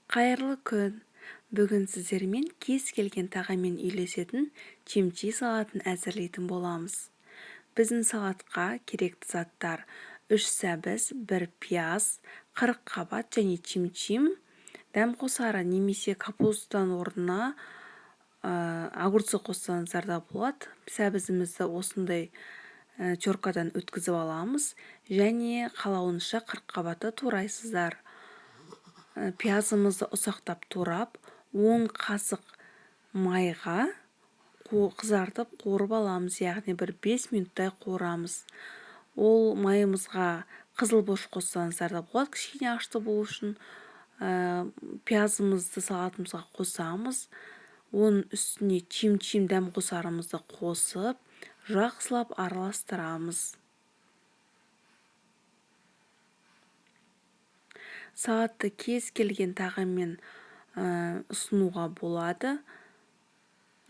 Қайырлы күн! Бүгін сіздермен кез келген тағаммен үйлесетін чимчи салатын әзірлейтін боламыз. Біздің салатқа керекті заттар: 3 сәбіз, 1 пияз, 40 қабат және чимчим, дәм қосары немесе капустаның орнына огурцы қоссаңыздар да болады. Сәбізімізді осындай теркадан өткізіп аламыз және қалауынша 40 қабатты турайсыздар. Пиязымызды ұсақтап турап, 10 қасық майға қызартып қуырып аламыз, яғни бір 5 минуттай қуырамыз. Ол майымызға қызыл бош қоссаңыздар да болады, кішкене ашты болу үшін. Пиязымызды салатымызға қосамыз. Оның үстіне чимчим дәм қосарымызды қосып, жақсылап араластырамыз. Салатты кез келген тағаммен ұсынуға болады.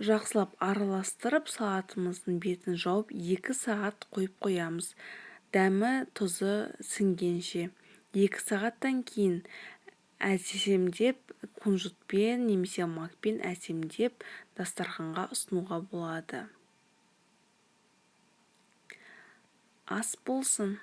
Жақсылап араластырып, салатымыздың бетін жауып 2 сағат қойып қоямыз. Дәмі, тұзы сіңгенше. 2 сағаттан кейін әсемдеп, кунжутпен немесе макпен әсемдеп дастарханға ұсынуға болады. Ас болсын!